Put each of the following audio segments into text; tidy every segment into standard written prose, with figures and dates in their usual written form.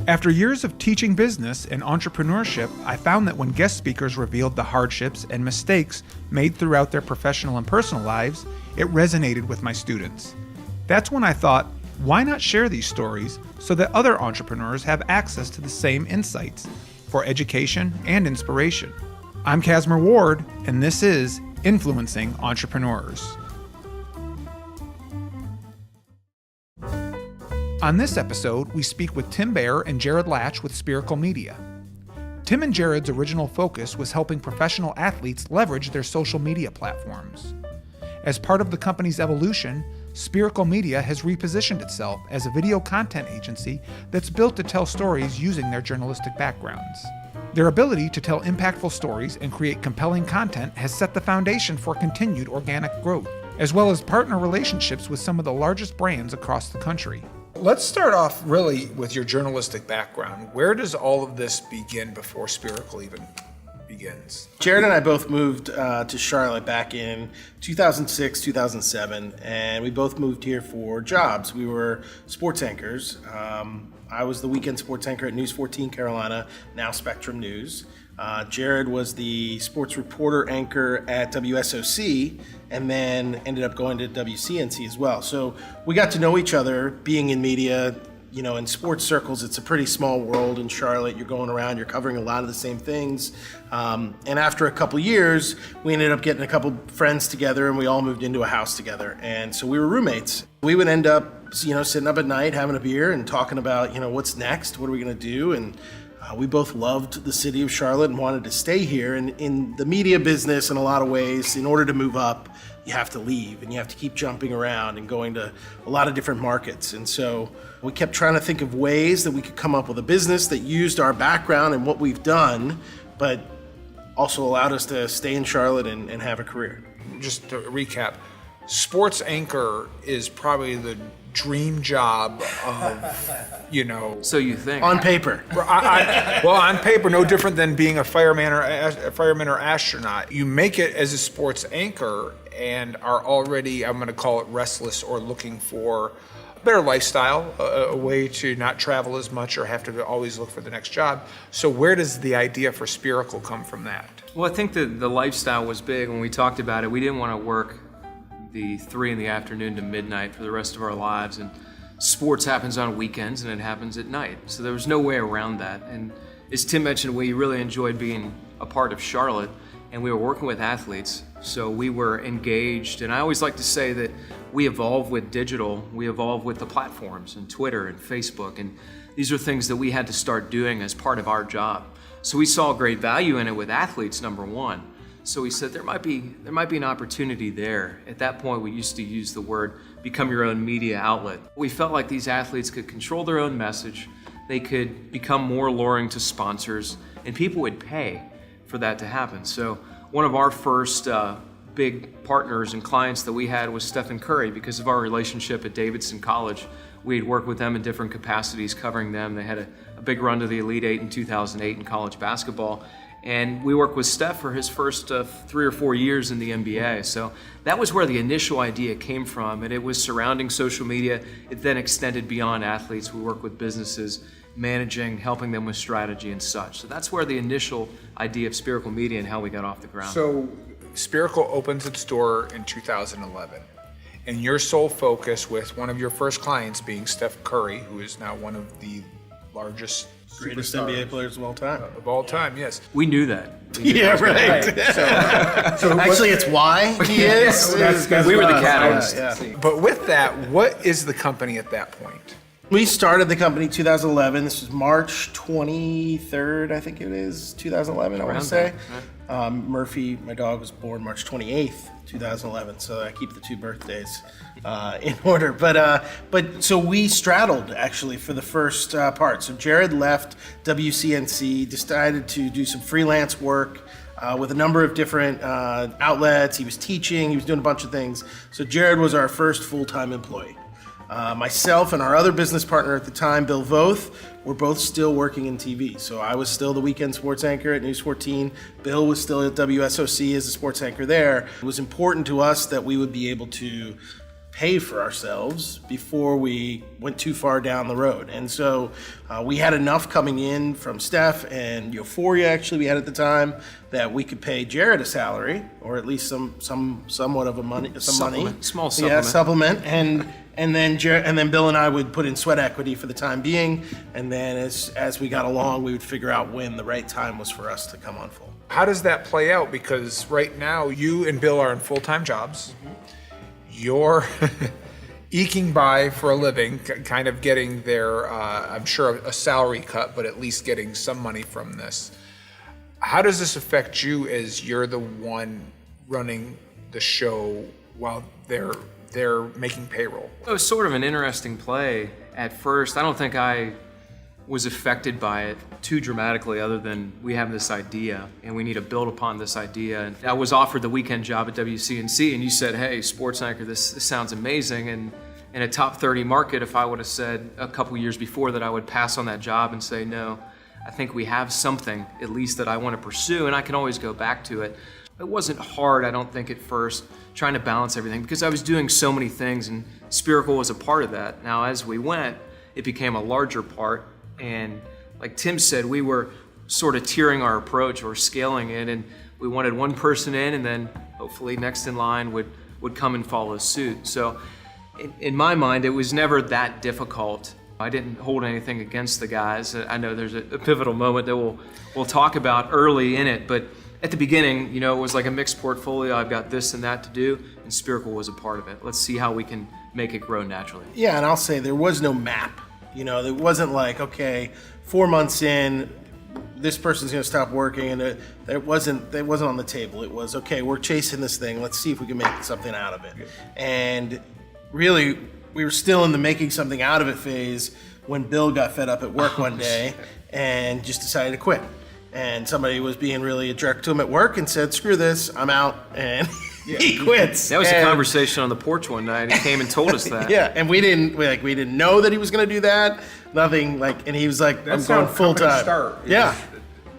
After years of teaching business and entrepreneurship, I found that when guest speakers revealed the hardships and mistakes made throughout their professional and personal lives, it resonated with my students. That's when I thought, why not share these stories so that other entrepreneurs have access to the same insights for education and inspiration? I'm Casimir Ward, and this is Influencing Entrepreneurs. On this episode, we speak with Baier and Jarod Latch with Spiracle Media. Tim and Jarod's original focus was helping professional athletes leverage their social media platforms. As part of the company's evolution, Spiracle Media has repositioned itself as a video content agency that's built to tell stories using their journalistic backgrounds. Their ability to tell impactful stories and create compelling content has set the foundation for continued organic growth, as well as partner relationships with some of the largest brands across the country. Let's start off really with your journalistic background. Where does all of this begin before Spiracle even begins? Jarod and I both moved to Charlotte back in 2006, 2007, and we both moved here for jobs. We were sports anchors. I was the weekend sports anchor at News 14 Carolina, now Spectrum News. Jarod was the sports reporter anchor at WSOC and then ended up going to WCNC as well. So we got to know each other being in media. You know, in sports circles, it's a pretty small world in Charlotte. You're going around, you're covering a lot of the same things. And after a couple years, we ended up getting a couple friends together and we all moved into a house together. And so we were roommates. We would end up, sitting up at night, having a beer and talking about, what's next? What are we going to do? And we both loved the city of Charlotte and wanted to stay here. And in the media business, in a lot of ways, in order to move up, you have to leave and you have to keep jumping around and going to a lot of different markets. And so we kept trying to think of ways that we could come up with a business that used our background and what we've done, but also allowed us to stay in Charlotte and have a career. Just to recap, sports anchor is probably the dream job of, So you think. On paper. On paper, no different than being a fireman or astronaut. You make it as a sports anchor and are already, I'm going to call it restless or looking for a better lifestyle, a way to not travel as much or have to always look for the next job. So where does the idea for Spiracle come from that? Well, I think that the lifestyle was big. When we talked about it, we didn't want to work the 3 in the afternoon to midnight for the rest of our lives, and sports happens on weekends and it happens at night, so there was no way around that. And as Tim mentioned, we really enjoyed being a part of Charlotte and we were working with athletes, so we were engaged. And I always like to say that we evolve with digital, we evolve with the platforms and Twitter and Facebook, and these are things that we had to start doing as part of our job. So we saw great value in it with athletes, number one. So we said there might be an opportunity there. At that point, we used to use the word become your own media outlet. We felt like these athletes could control their own message, they could become more alluring to sponsors, and people would pay for that to happen. So one of our first big partners and clients that we had was Stephen Curry. Because of our relationship at Davidson College, we had worked with them in different capacities covering them. They had a big run to the Elite Eight in 2008 in college basketball. And we worked with Steph for his first 3 or 4 years in the NBA. So that was where the initial idea came from, and it was surrounding social media. It then extended beyond athletes. We work with businesses, managing, helping them with strategy and such. So that's where the initial idea of Spiracle Media and how we got off the ground. So Spiracle opens its door in 2011, and your sole focus with one of your first clients being Steph Curry, who is now one of the largest Greatest NBA players of all time. Yes. We knew that. Right. So actually, it's why he is. We were the catalyst. Yeah. But with that, what is the company at that point? We started the company 2011. This was March 23rd, I think it is, 2011, I want to say. Right. Murphy, my dog, was born March 28th, 2011, so I keep the 2 birthdays in order. But so we straddled, actually, for the first part. So Jarod left WCNC, decided to do some freelance work with a number of different outlets. He was teaching, he was doing a bunch of things. So Jarod was our first full-time employee. Myself and our other business partner at the time, Bill Voth, were both still working in TV. So I was still the weekend sports anchor at News 14. Bill was still at WSOC as a sports anchor there. It was important to us that we would be able to pay for ourselves before we went too far down the road. And so we had enough coming in from Steph and Euphoria, actually, we had at the time, that we could pay Jarod a salary, or at least somewhat of money. Small supplement. Yeah, supplement. And then Bill and I would put in sweat equity for the time being. And then as we got along, we would figure out when the right time was for us to come on full. How does that play out? Because right now you and Bill are in full-time jobs. You're eking by for a living, kind of getting their, I'm sure, a salary cut, but at least getting some money from this. How does this affect you as you're the one running the show while they're making payroll? It was sort of an interesting play at first. I don't think I was affected by it too dramatically, other than we have this idea and we need to build upon this idea. And I was offered the weekend job at WCNC, and you said, hey, sports anchor, this sounds amazing. And in a top 30 market, if I would have said a couple years before that I would pass on that job and say, no, I think we have something at least that I want to pursue, and I can always go back to it. It wasn't hard, I don't think, at first, trying to balance everything, because I was doing so many things, and Spiracle was a part of that. Now, as we went, it became a larger part. And like Tim said, we were sort of tiering our approach or scaling it, and we wanted one person in, and then hopefully next in line would come and follow suit. So in my mind, it was never that difficult. I didn't hold anything against the guys. I know there's a pivotal moment that we'll talk about early in it, but at the beginning, it was like a mixed portfolio. I've got this and that to do, and Spiracle was a part of it. Let's see how we can make it grow naturally. Yeah, and I'll say there was no map. It wasn't like, okay, 4 months in, this person's going to stop working, and it wasn't on the table. It was, okay, we're chasing this thing. Let's see if we can make something out of it. And really, we were still in the making something out of it phase when Bill got fed up at work one day and just decided to quit. And somebody was being really a jerk to him at work and said, screw this, I'm out, and he quits. That was a conversation on the porch one night. He came and told us that. Yeah, and we didn't know that he was going to do that. Nothing, and he was like, I'm going full time. Yeah.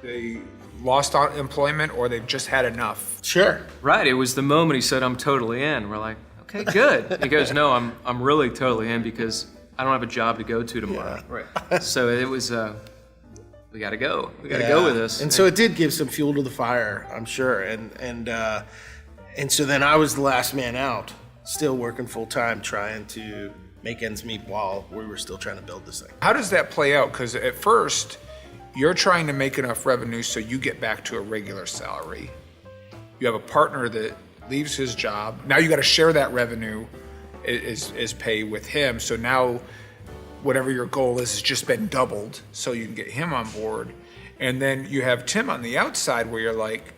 They lost employment, or they've just had enough. Sure. Right, it was the moment he said, I'm totally in. We're like, okay, good. He goes, no, I'm really totally in, because I don't have a job to go to tomorrow. Yeah. Right. So it was, we got to go. We got to go with this. And so it did give some fuel to the fire, I'm sure. And so then I was the last man out, still working full time, trying to make ends meet while we were still trying to build this thing. How does that play out? Because at first, you're trying to make enough revenue so you get back to a regular salary. You have a partner that leaves his job. Now you got to share that revenue as pay with him. So now whatever your goal is has just been doubled, so you can get him on board. And then you have Tim on the outside, where you're like,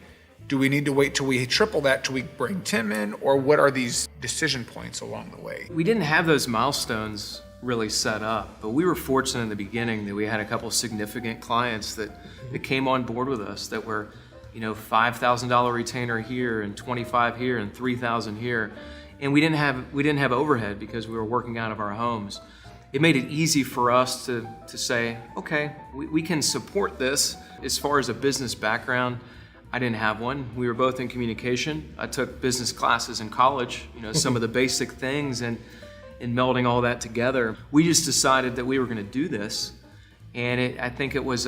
do we need to wait till we triple that till we bring Tim in? Or what are these decision points along the way? We didn't have those milestones really set up, but we were fortunate in the beginning that we had a couple significant clients that came on board with us that were, $5,000 retainer here and 25 here and 3,000 here. And we didn't have overhead because we were working out of our homes. It made it easy for us to say, okay, we can support this. As far as a business background, I didn't have one. We were both in communication. I took business classes in college, some of the basic things, and in melding all that together, we just decided that we were going to do this. And I think it was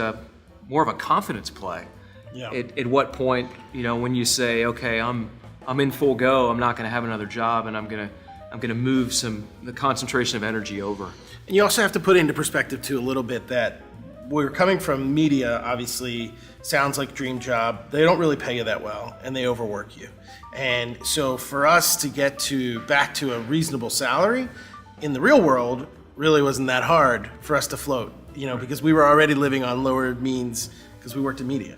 more of a confidence play. Yeah. At what point, when you say, okay, I'm in full go, I'm not going to have another job, and I'm going to move the concentration of energy over. And you also have to put into perspective too a little bit that we're coming from media, obviously sounds like dream job. They don't really pay you that well, and they overwork you. And so for us to get back to a reasonable salary in the real world really wasn't that hard for us to float, because we were already living on lower means because we worked in media.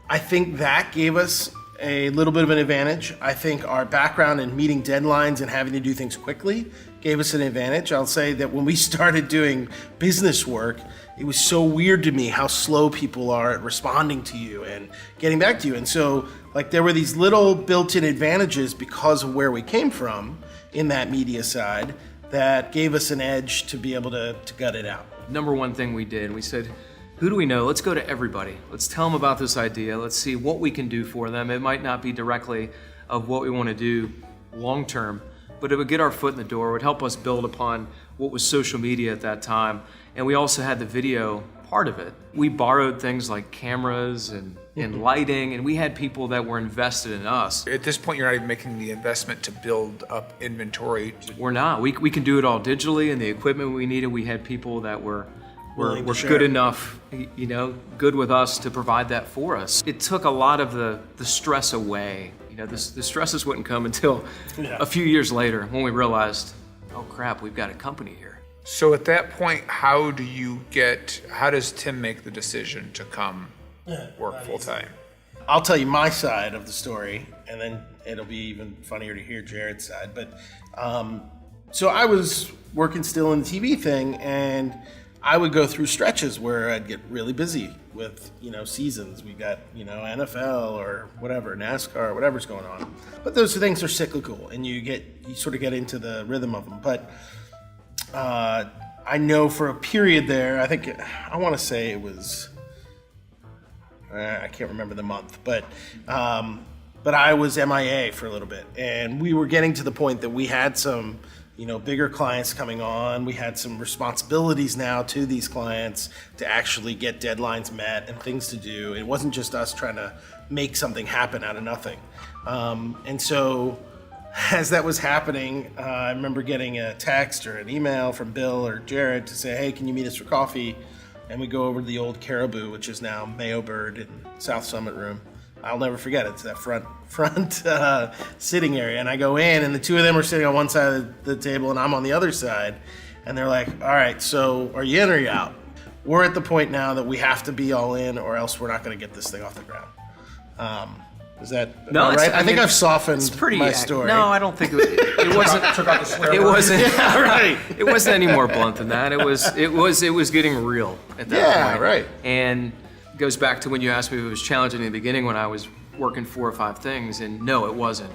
I think that gave us a little bit of an advantage. I think our background in meeting deadlines and having to do things quickly gave us an advantage. I'll say that when we started doing business work, it was so weird to me how slow people are at responding to you and getting back to you. And so there were these little built-in advantages because of where we came from in that media side that gave us an edge to be able to gut it out. Number one thing we did, we said, who do we know? Let's go to everybody. Let's tell them about this idea. Let's see what we can do for them. It might not be directly of what we want to do long term, but it would get our foot in the door. It would help us build upon what was social media at that time. And we also had the video part of it. We borrowed things like cameras and lighting, and we had people that were invested in us. At this point, you're not even making the investment to build up inventory. We're not. We can do it all digitally, and the equipment we needed, we had people that were share. good enough, good with us to provide that for us. It took a lot of the stress away. The stresses wouldn't come until a few years later when we realized, oh crap, we've got a company here. So at that point, how does Tim make the decision to come work full time? I'll tell you my side of the story, and then it'll be even funnier to hear Jared's side. But so I was working still in the TV thing, and I would go through stretches where I'd get really busy with, seasons. We got, NFL or whatever, NASCAR, whatever's going on. But those things are cyclical, and you sort of get into the rhythm of them. But I know for a period there, I want to say it was, I can't remember the month, but I was MIA for a little bit, and we were getting to the point that we had some bigger clients coming on. We had some responsibilities now to these clients to actually get deadlines met and things to do. It wasn't just us trying to make something happen out of nothing. And so as that was happening, I remember getting a text or an email from Bill or Jared to say, hey, can you meet us for coffee? And we go over to the old Caribou, which is now Mayo Bird in South Summit Room. I'll never forget it. It's that front sitting area. And I go in, and the two of them are sitting on one side of the table, and I'm on the other side. And they're like, all right, so are you in or are you out? We're at the point now that we have to be all in, or else we're not going to get this thing off the ground. Is that no? Right? I think I've softened my story. No, I don't think it wasn't. Took out the swear It word. wasn't. Yeah, right. It wasn't any more blunt than that. It was getting real at that Yeah, point. right. And it goes back to when you asked me if it was challenging in the beginning when I was working 4 or 5 things, and no, it wasn't.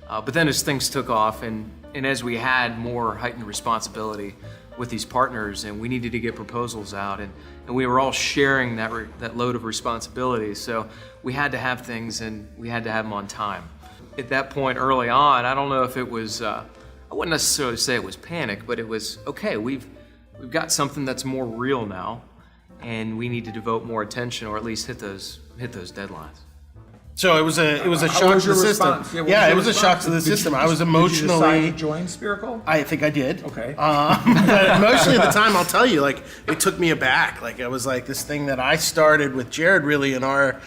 But then as things took off, and as we had more heightened responsibility with these partners, and we needed to get proposals out, and we were all sharing that load of responsibility. So we had to have things, and we had to have them on time. At that point early on, I don't know if it was, I wouldn't necessarily say it was panic, but it was, okay, we've got something that's more real now, and we need to devote more attention, or at least hit those deadlines. So it was a shock to the system. Yeah, it was a shock to the system. I was emotionally. Did you decide to join Spiracle? I think I did. Okay. But emotionally at the time, I'll tell you, it took me aback. It was like this thing that I started with Jared really in our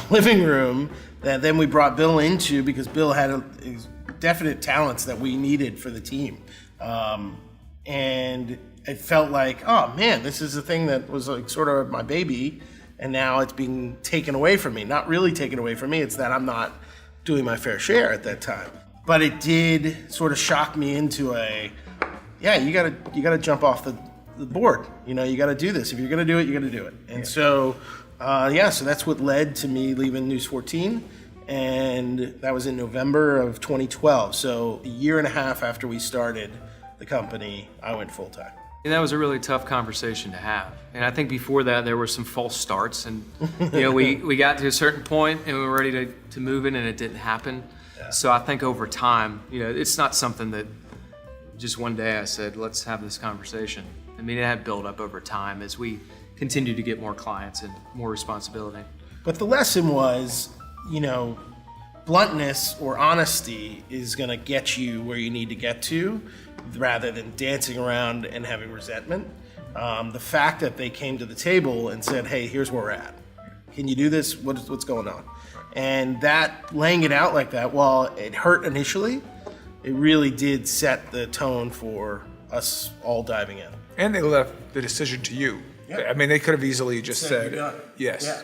living room that then we brought Bill into because Bill had definite talents that we needed for the team. And it felt like, oh man, this is a thing that was sort of my baby. And now it's being taken away from me. Not really taken away from me. It's that I'm not doing my fair share at that time. But it did sort of shock me into you gotta jump off the board. You got to do this. If you're gonna do it, you got to do it. And so that's what led to me leaving News 14, and that was in November of 2012. So a year and a half after we started the company, I went full time. And that was a really tough conversation to have. And I think before that, there were some false starts. And, we got to a certain point and we were ready to move in, and it didn't happen. Yeah. So I think over time, it's not something that just one day I said, let's have this conversation. I mean, it had built up over time as we continued to get more clients and more responsibility. But the lesson was, bluntness or honesty is going to get you where you need to get to, rather than dancing around and having resentment. The fact that they came to the table and said, hey, here's where we're at. Can you do this? What's going on? And that, laying it out like that, while it hurt initially, it really did set the tone for us all diving in. And they left the decision to you. Yeah. I mean, they could have easily just said yes. Yeah.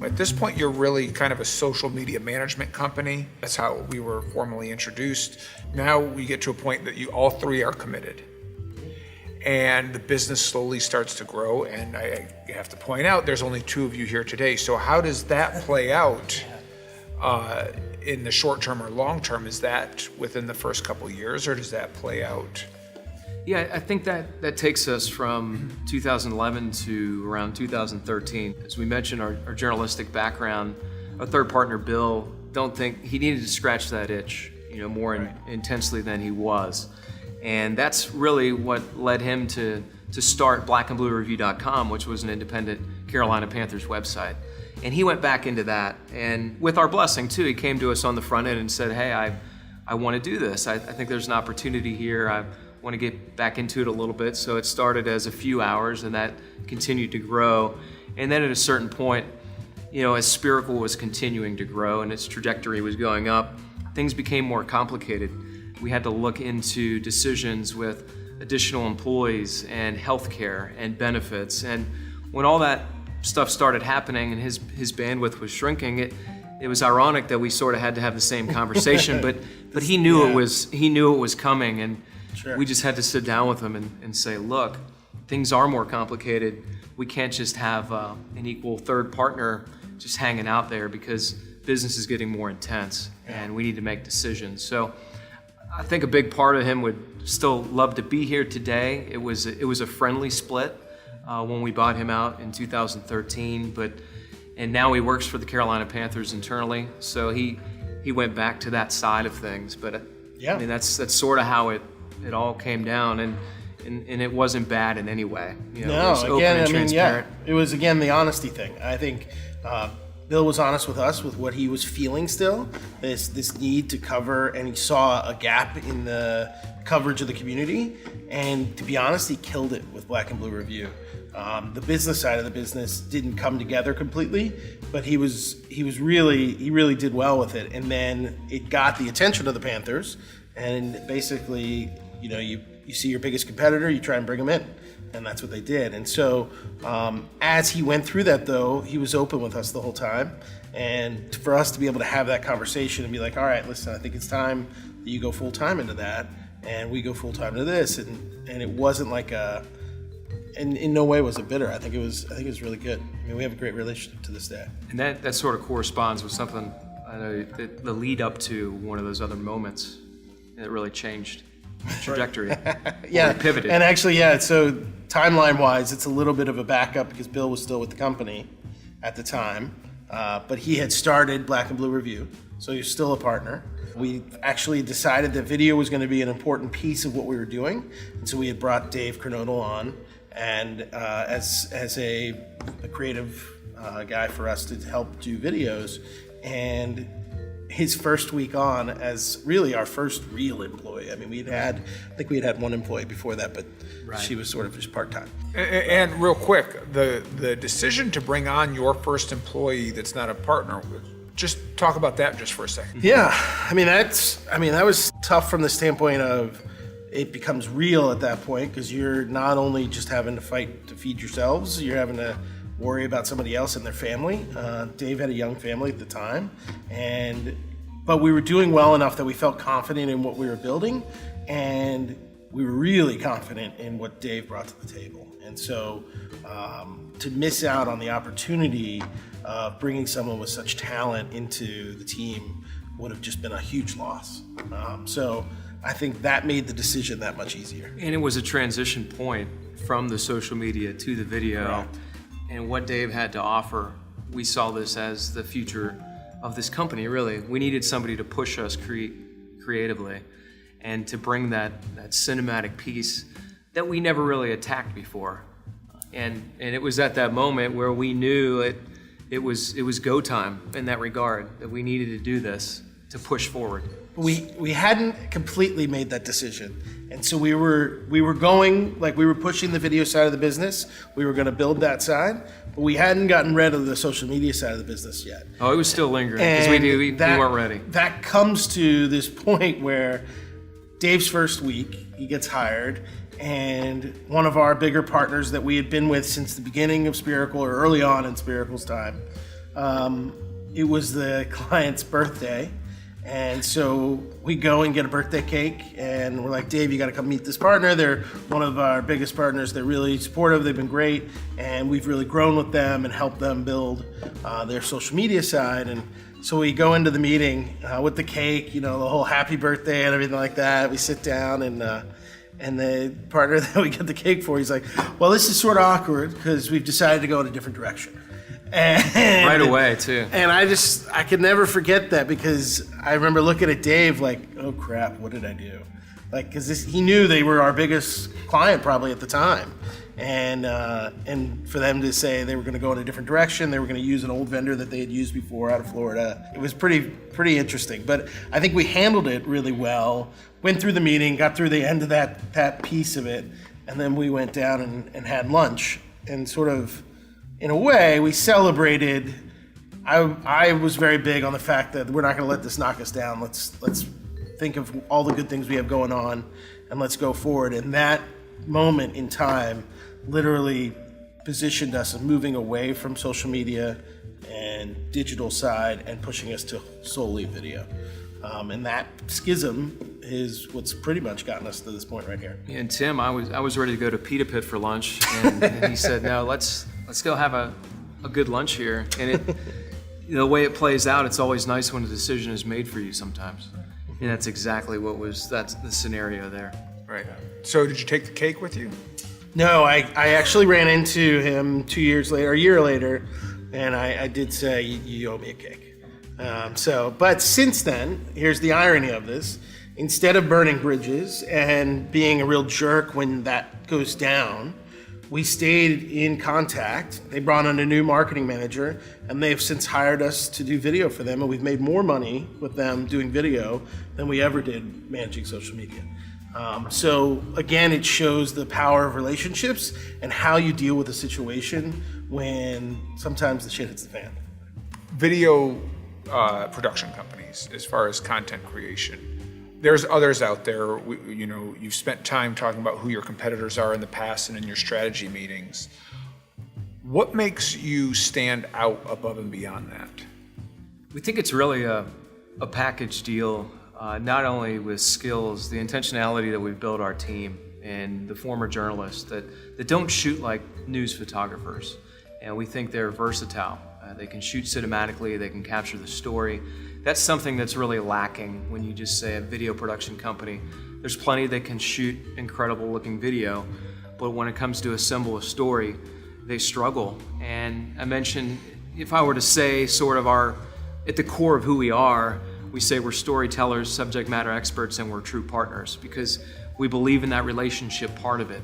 At this point, you're really kind of a social media management company. That's how we were formally introduced. Now we get to a point that you all three are committed. And the business slowly starts to grow. And I have to point out, there's only 2 of you here today. So how does that play out in the short term or long term? Is that within the first couple of years, or does that play out? Yeah, I think that takes us from 2011 to around 2013. As we mentioned, our journalistic background, our third partner, Bill, don't think he needed to scratch that itch, more intensely than he was. And that's really what led him to start blackandbluereview.com, which was an independent Carolina Panthers website. And he went back into that. And with our blessing, too, he came to us on the front end and said, hey, I want to do this. I think there's an opportunity here. I want to get back into it a little bit. So it started as a few hours, and that continued to grow. And then at a certain point, as Spiracle was continuing to grow and its trajectory was going up, things became more complicated. We had to look into decisions with additional employees and healthcare and benefits. And when all that stuff started happening and his bandwidth was shrinking, it was ironic that we sort of had to have the same conversation, but he knew it was coming, and we just had to sit down with him and say, look, things are more complicated. We can't just have an equal third partner just hanging out there, because business is getting more intense and we need to make decisions. So I think a big part of him would still love to be here today. It was a friendly split when we bought him out in 2013, and now he works for the Carolina Panthers internally. So he went back to that side of things. But I mean, that's sort of how it all came down, and it wasn't bad in any way. It was open and transparent. It was again the honesty thing. I think Bill was honest with us with what he was feeling still, this need to cover, and he saw a gap in the coverage of the community. And to be honest, he killed it with Black and Blue Review. The business side of the business didn't come together completely, but he really did well with it. And then it got the attention of the Panthers, and basically, you see your biggest competitor, you try and bring them in. And that's what they did. And so as he went through that, though, he was open with us the whole time. And for us to be able to have that conversation and be like, all right, listen, I think it's time that you go full time into that, and we go full time into this. And it wasn't like and in no way was it bitter. I think it was really good. I mean, we have a great relationship to this day. And that sort of corresponds with something, I know, the lead up to one of those other moments that really changed trajectory. Yeah, pivoted. And actually, so timeline-wise, it's a little bit of a backup because Bill was still with the company at the time, but he had started Black and Blue Review, so he was still a partner. We actually decided that video was going to be an important piece of what we were doing, and so we had brought Dave Kernodle on, and as a creative guy for us to help do videos, and his first week on as really our first real employee. I mean, I think we had had one employee before that, but she was sort of just part-time. And real quick, the decision to bring on your first employee that's not a partner, just talk about that just for a second. Yeah, that was tough from the standpoint of it becomes real at that point, because you're not only just having to fight to feed yourselves, you're having to worry about somebody else and their family. Dave had a young family at the time, but we were doing well enough that we felt confident in what we were building, and we were really confident in what Dave brought to the table. And so to miss out on the opportunity of bringing someone with such talent into the team would have just been a huge loss. So I think that made the decision that much easier. And it was a transition point from the social media to the video. Right. And what Dave had to offer, we saw this as the future of this company, really. We needed somebody to push us creatively and to bring that cinematic piece that we never really attacked before. And it was at that moment where we knew it was go time in that regard, that we needed to do this to push forward. We hadn't completely made that decision. And so we were going, like, we were pushing the video side of the business. We were going to build that side, but we hadn't gotten rid of the social media side of the business yet. Oh, it was still lingering because we weren't ready. That comes to this point where Dave's first week, he gets hired, and one of our bigger partners that we had been with since the beginning of Spiracle, or early on in Spiracle's time, it was the client's birthday. And so we go and get a birthday cake, and we're like, Dave, you got to come meet this partner. They're one of our biggest partners. They're really supportive. They've been great, and we've really grown with them and helped them build their social media side. And so we go into the meeting with the cake, the whole happy birthday and everything like that. We sit down, and And the partner that we get the cake for, he's like, well, this is sort of awkward because we've decided to go in a different direction. And, right away, too. And I could never forget that, because I remember looking at Dave like, oh crap, what did I do? Like, because he knew they were our biggest client probably at the time. And for them to say they were going to go in a different direction, they were going to use an old vendor that they had used before out of Florida, it was pretty interesting. But I think we handled it really well, went through the meeting, got through the end of that piece of it, and then we went down and had lunch, and sort of, in a way, we celebrated. I was very big on the fact that we're not going to let this knock us down. Let's think of all the good things we have going on, and let's go forward. And that moment in time literally positioned us as moving away from social media and digital side and pushing us to solely video. And that schism is what's pretty much gotten us to this point right here. Yeah, and Tim, I was ready to go to Pita Pit for lunch, and he said, no, let's go have a good lunch here. And the way it plays out, it's always nice when a decision is made for you sometimes. And that's exactly that's the scenario there. Right. So did you take the cake with you? No, I actually ran into him a year later, and I did say, you owe me a cake. But since then, here's the irony of this. Instead of burning bridges and being a real jerk when that goes down, we stayed in contact. They brought on a new marketing manager, and they've since hired us to do video for them, and we've made more money with them doing video than we ever did managing social media. So again, it shows the power of relationships and how you deal with a situation when sometimes the shit hits the fan. Video production companies, as far as content creation, there's others out there. You've spent time talking about who your competitors are in the past and in your strategy meetings. What makes you stand out above and beyond that? We think it's really a package deal, not only with skills, the intentionality that we've built our team, and the former journalists that don't shoot like news photographers. And we think they're versatile. They can shoot cinematically, they can capture the story. That's something that's really lacking when you just say a video production company. There's plenty that can shoot incredible looking video, but when it comes to assemble a story, they struggle. And I mentioned, if I were to say sort of at the core of who we are, we say we're storytellers, subject matter experts, and we're true partners, because we believe in that relationship part of it.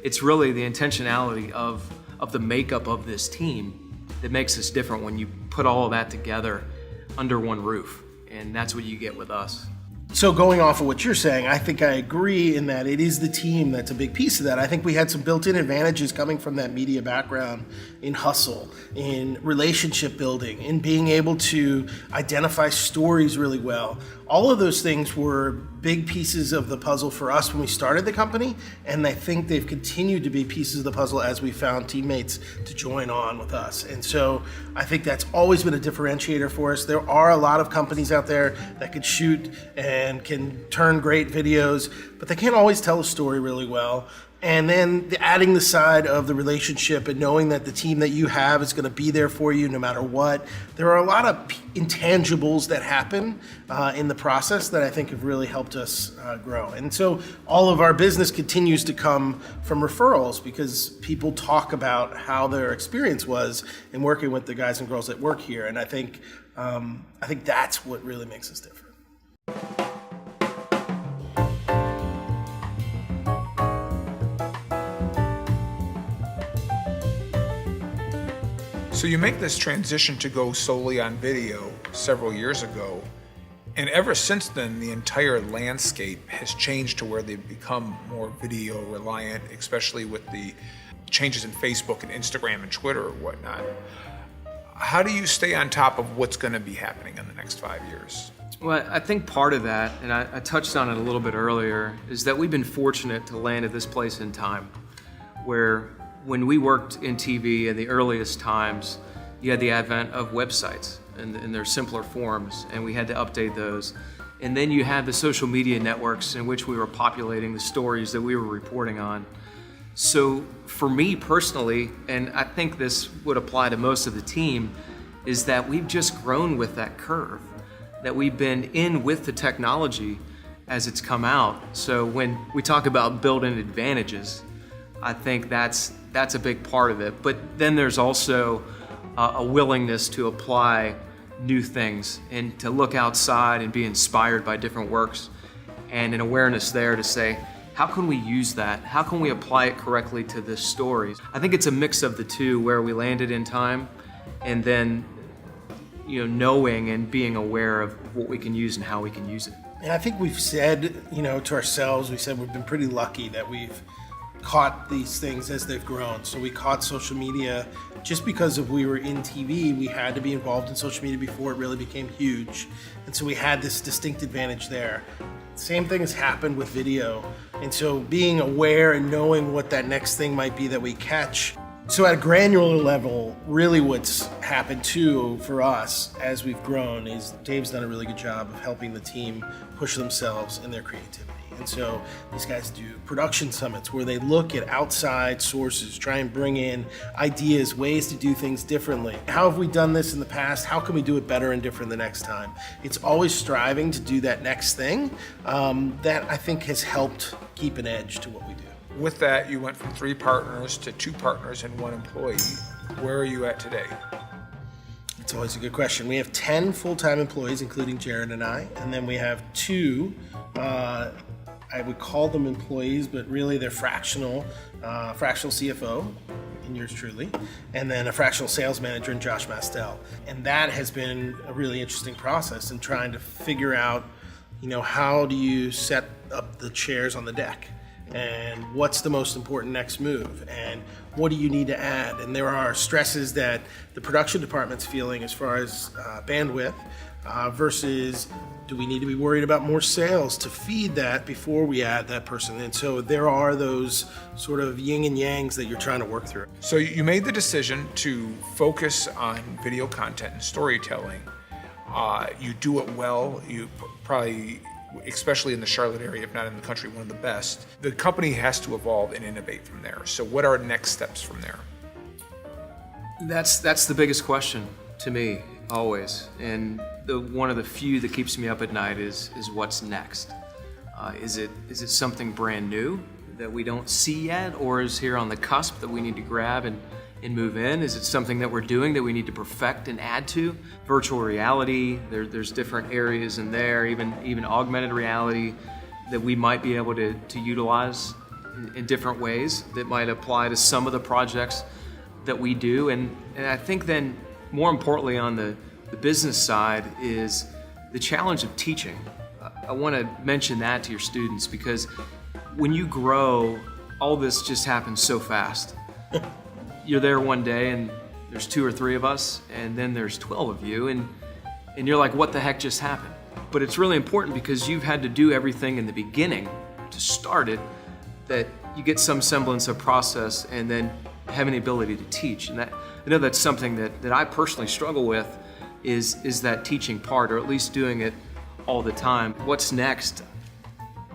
It's really the intentionality of the makeup of this team that makes us different when you put all of that together under one roof, and that's what you get with us. So going off of what you're saying, I think I agree in that it is the team that's a big piece of that. I think we had some built-in advantages coming from that media background in hustle, in relationship building, in being able to identify stories really well. All of those things were big pieces of the puzzle for us when we started the company, and I think they've continued to be pieces of the puzzle as we found teammates to join on with us. And so I think that's always been a differentiator for us. There are a lot of companies out there that could shoot and can turn great videos, but they can't always tell a story really well. And then adding the side of the relationship and knowing that the team that you have is going to be there for you no matter what. There are a lot of intangibles that happen in the process that I think have really helped us grow. And so all of our business continues to come from referrals, because people talk about how their experience was in working with the guys and girls that work here. And I think that's what really makes us different. So you make this transition to go solely on video several years ago, and ever since then, the entire landscape has changed to where they've become more video reliant, especially with the changes in Facebook and Instagram and Twitter or whatnot. How do you stay on top of what's going to be happening in the next 5 years? Well, I think part of that, and I touched on it a little bit earlier, is that we've been fortunate to land at this place in time where when we worked in TV in the earliest times, you had the advent of websites in their simpler forms, and we had to update those. And then you had the social media networks in which we were populating the stories that we were reporting on. So for me personally, and I think this would apply to most of the team, is that we've just grown with that curve, that we've been in with the technology, as it's come out. So when we talk about building advantages, I think that's a big part of it. But then there's also a willingness to apply new things and to look outside and be inspired by different works, and an awareness there to say, how can we use that? How can we apply it correctly to this story? I think it's a mix of the two, where we landed in time and then knowing and being aware of what we can use and how we can use it. And I think we've said, to ourselves, we said we've been pretty lucky that we've caught these things as they've grown. So we caught social media just because we were in TV. We had to be involved in social media before it really became huge. And so we had this distinct advantage there. Same thing has happened with video. And so being aware and knowing what that next thing might be that we catch. So at a granular level, really what's happened too for us as we've grown is Dave's done a really good job of helping the team push themselves in their creativity. And so these guys do production summits where they look at outside sources, try and bring in ideas, ways to do things differently. How have we done this in the past? How can we do it better and different the next time? It's always striving to do that next thing that I think has helped keep an edge to what we do. With that, you went from 3 partners to 2 partners and 1 employee. Where are you at today? It's always a good question. We have 10 full-time employees, including Jarod and I, and then we have 2, I would call them employees, but really they're fractional CFO, in yours truly, and then a fractional sales manager in Josh Mastel. And that has been a really interesting process in trying to figure out, how do you set up the chairs on the deck? And what's the most important next move, and what do you need to add? And there are stresses that the production department's feeling as far as bandwidth versus do we need to be worried about more sales to feed that before we add that person? And so there are those sort of yin and yangs that you're trying to work through. So you made the decision to focus on video content and storytelling. You do it well. You probably, especially in the Charlotte area, if not in the country, one of the best. The company has to evolve and innovate from there. So what are next steps from there? That's the biggest question to me, always. And one of the few that keeps me up at night is what's next. Is it something brand new that we don't see yet, or is here on the cusp that we need to grab and move in? Is it something that we're doing that we need to perfect and add to? Virtual reality, there's different areas in there, even augmented reality that we might be able to utilize in different ways that might apply to some of the projects that we do. And I think then, more importantly, on the business side is the challenge of teaching. I want to mention that to your students, because when you grow, all this just happens so fast. You're there one day and there's 2 or 3 of us, and then there's 12 of you, and you're like, what the heck just happened? But it's really important, because you've had to do everything in the beginning to start it, that you get some semblance of process and then have an ability to teach. And I know that's something that I personally struggle with, is that teaching part, or at least doing it all the time. What's next?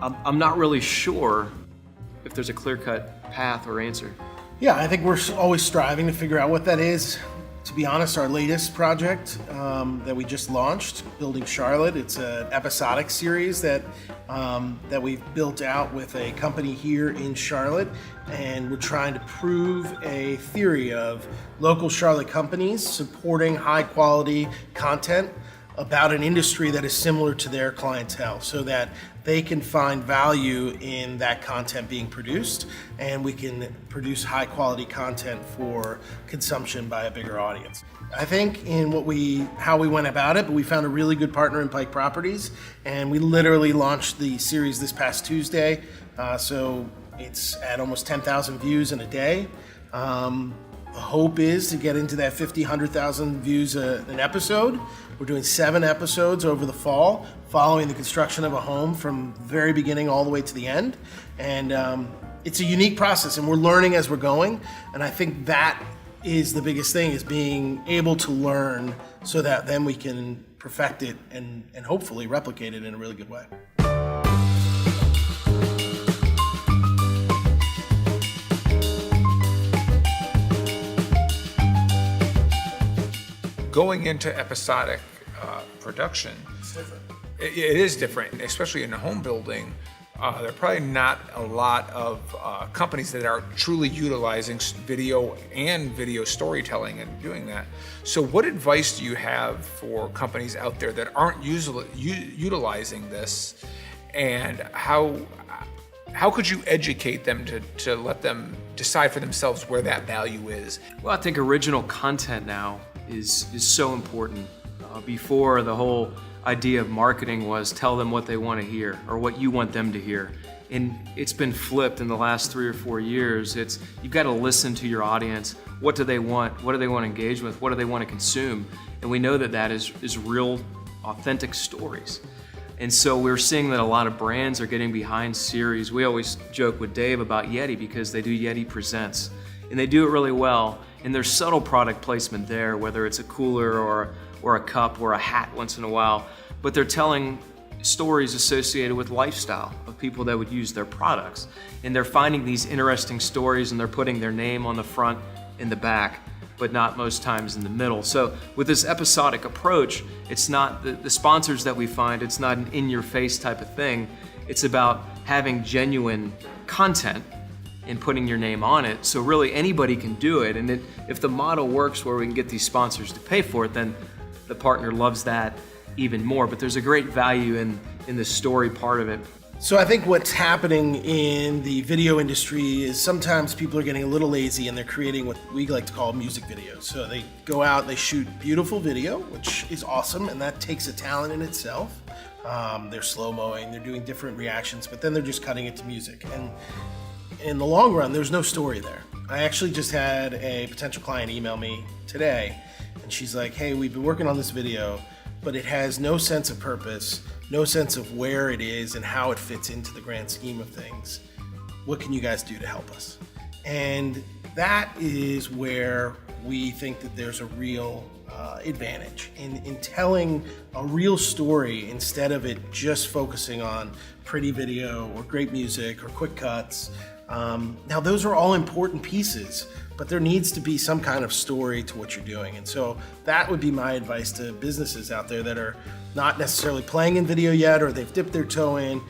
I'm not really sure if there's a clear-cut path or answer. Yeah, I think we're always striving to figure out what that is. To be honest, our latest project that we just launched, Building Charlotte, it's an episodic series that we've built out with a company here in Charlotte, and we're trying to prove a theory of local Charlotte companies supporting high-quality content about an industry that is similar to their clientele, so that they can find value in that content being produced, and we can produce high quality content for consumption by a bigger audience. I think in how we went about it, but we found a really good partner in Pike Properties, and we literally launched the series this past Tuesday. So it's at almost 10,000 views in a day. The hope is to get into that 50, 100,000 views an episode. We're doing 7 episodes over the fall, following the construction of a home from the very beginning all the way to the end. And it's a unique process, and we're learning as we're going. And I think that is the biggest thing, is being able to learn so that then we can perfect it and hopefully replicate it in a really good way. Going into episodic production, It is different, especially in a home building. There are probably not a lot of companies that are truly utilizing video and video storytelling and doing that. So what advice do you have for companies out there that aren't utilizing this, and how could you educate them to let them decide for themselves where that value is? Well, I think original content now is so important. Before, the whole idea of marketing was tell them what they want to hear or what you want them to hear. And it's been flipped in the last 3 or 4 years. You've got to listen to your audience. What do they want? What do they want to engage with? What do they want to consume? And we know that is real, authentic stories. And so we're seeing that a lot of brands are getting behind series. We always joke with Dave about Yeti because they do Yeti Presents. And they do it really well. And there's subtle product placement there, whether it's a cooler or a cup or a hat once in a while. But they're telling stories associated with lifestyle of people that would use their products. And they're finding these interesting stories and they're putting their name on the front and the back, but not most times in the middle. So with this episodic approach, it's not the sponsors that we find, it's not an in-your-face type of thing. It's about having genuine content and putting your name on it. So really anybody can do it. And if the model works where we can get these sponsors to pay for it, then the partner loves that even more. But there's a great value in the story part of it. So I think what's happening in the video industry is sometimes people are getting a little lazy and they're creating what we like to call music videos. So they go out, they shoot beautiful video, which is awesome, and that takes a talent in itself. They're slow-moing, they're doing different reactions, but then they're just cutting it to music. And in the long run, there's no story there. I actually just had a potential client email me today, and she's like, hey, we've been working on this video, but it has no sense of purpose, no sense of where it is and how it fits into the grand scheme of things. What can you guys do to help us? And that is where we think that there's a real advantage in telling a real story instead of it just focusing on pretty video or great music or quick cuts. Now, those are all important pieces, but there needs to be some kind of story to what you're doing. And so that would be my advice to businesses out there that are not necessarily playing in video yet, or they've dipped their toe in.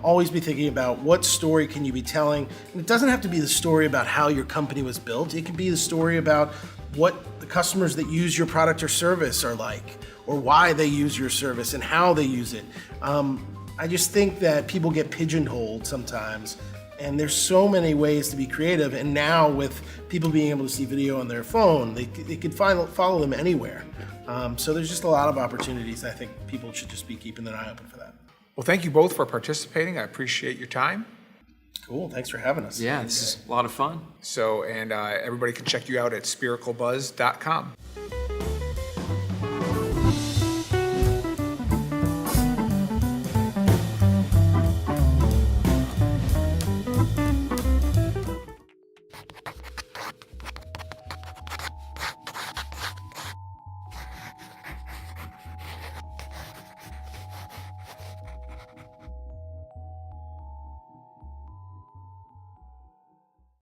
Always be thinking about what story can you be telling. And it doesn't have to be the story about how your company was built. It can be the story about what the customers that use your product or service are like, or why they use your service and how they use it. I just think that people get pigeonholed sometimes. And there's so many ways to be creative, and now with people being able to see video on their phone, they can follow them anywhere. So there's just a lot of opportunities. I think people should just be keeping their eye open for that. Well, thank you both for participating. I appreciate your time. Cool. Thanks for having us. Yeah, this is a lot of fun. So, and everybody can check you out at spiraclebuzz.com.